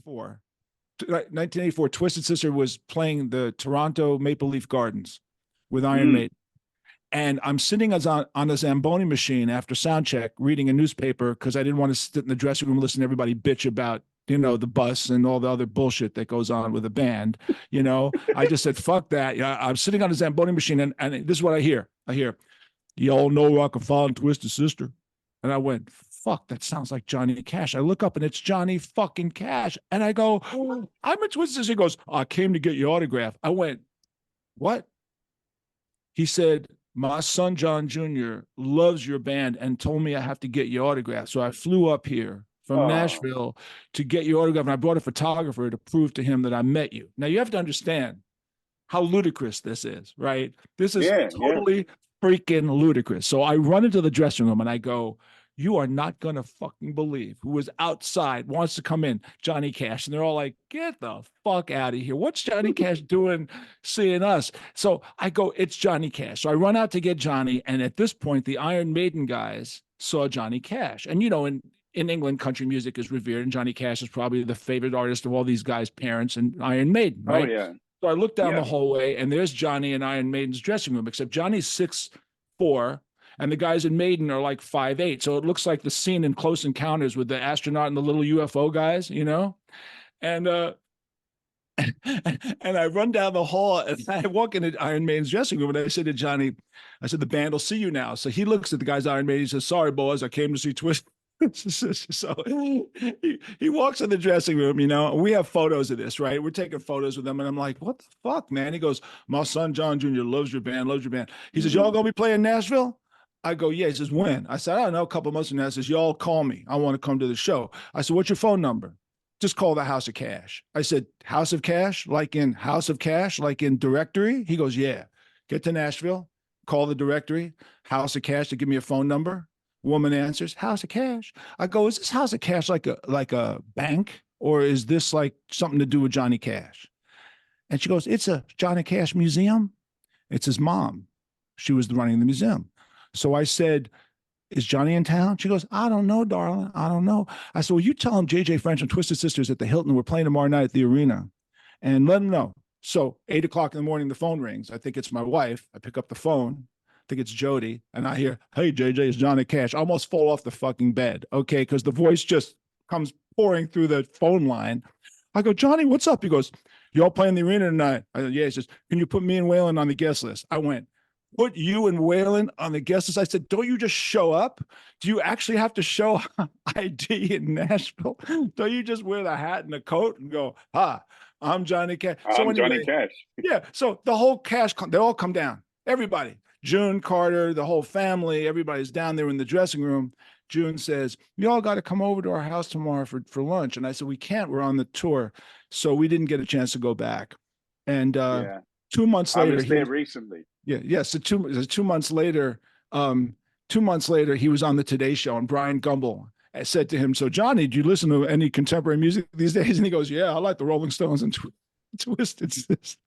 1984. 1984, Twisted Sister was playing the Toronto Maple Leaf Gardens with Iron Maiden. And I'm sitting on a Zamboni machine after sound check, reading a newspaper because I didn't want to sit in the dressing room and listen to everybody bitch about, the bus and all the other bullshit that goes on with a band. I just said, fuck that. I'm sitting on a Zamboni machine and this is what I hear. You all know Rockefeller and Twisted Sister. And I went, fuck, that sounds like Johnny Cash. I look up and it's Johnny fucking Cash. And I go, I'm a Twisted Sister. He goes, I came to get your autograph. I went, what? He said, my son, John Jr., loves your band and told me I have to get your autograph. So I flew up here from Nashville to get your autograph. And I brought a photographer to prove to him that I met you. Now, you have to understand how ludicrous this is, right? This is totally freaking ludicrous. So I run into the dressing room and I go, you are not going to fucking believe who was outside, wants to come in, Johnny Cash. And they're all like, get the fuck out of here. What's Johnny Cash doing seeing us? So I go, it's Johnny Cash. So I run out to get Johnny. And at this point, the Iron Maiden guys saw Johnny Cash. And, in England, country music is revered. And Johnny Cash is probably the favorite artist of all these guys' parents and Iron Maiden, right? Oh, yeah. So I look down the hallway and there's Johnny in Iron Maiden's dressing room, except Johnny's 6'4", and the guys in Maiden are like 5'8". So it looks like the scene in Close Encounters with the astronaut and the little UFO guys, And and I run down the hall and I walk into Iron Maiden's dressing room and I said to Johnny, the band will see you now. So he looks at the guys Iron Maiden. He says, sorry, boys, I came to see Twist. So he walks in the dressing room, we have photos of this, right? We're taking photos with them. And I'm like, what the fuck, man? He goes, my son, John Jr. loves your band. He says, y'all gonna be playing Nashville? I go, yeah. He says, when? I said, I don't know, a couple of months from now. He says, y'all call me. I want to come to the show. I said, what's your phone number? Just call the House of Cash. I said, House of Cash, like in House of Cash, like in directory? He goes, yeah. Get to Nashville, call the directory, House of Cash to give me a phone number. Woman answers, House of Cash. I go, is this House of Cash like a bank, or is this like something to do with Johnny Cash? And she goes, it's a Johnny Cash museum. It's his mom. She was running the museum. So I said, is Johnny in town? She goes, I don't know, darling. I don't know. I said, well, you tell him JJ French and Twisted Sisters at the Hilton. We're playing tomorrow night at the arena, and let him know. So 8 o'clock in the morning, the phone rings. I think it's my wife. I pick up the phone. I think it's Jody. And I hear, hey, JJ, it's Johnny Cash. I almost fall off the fucking bed. Okay. Cause the voice just comes pouring through the phone line. I go, Johnny, what's up? He goes, y'all playing the arena tonight? I go, yeah. He says, can you put me and Waylon on the guest list? I went, put you and Waylon on the guest list? I said, don't you just show up? Do you actually have to show ID in Nashville? Don't you just wear the hat and the coat and go, I'm Johnny Cash? I'm Johnny Cash. Yeah. So the whole Cash, they all come down. Everybody. June, Carter, the whole family, everybody's down there in the dressing room. June says, you all got to come over to our house tomorrow for lunch. And I said, we can't, we're on the tour. So we didn't get a chance to go back. And 2 months later, I was there recently. So 2 months later, 2 months later, he was on the Today Show, and Brian Gumbel said to him, so Johnny, do you listen to any contemporary music these days? And he goes, yeah, I like the Rolling Stones and Twisted Sister.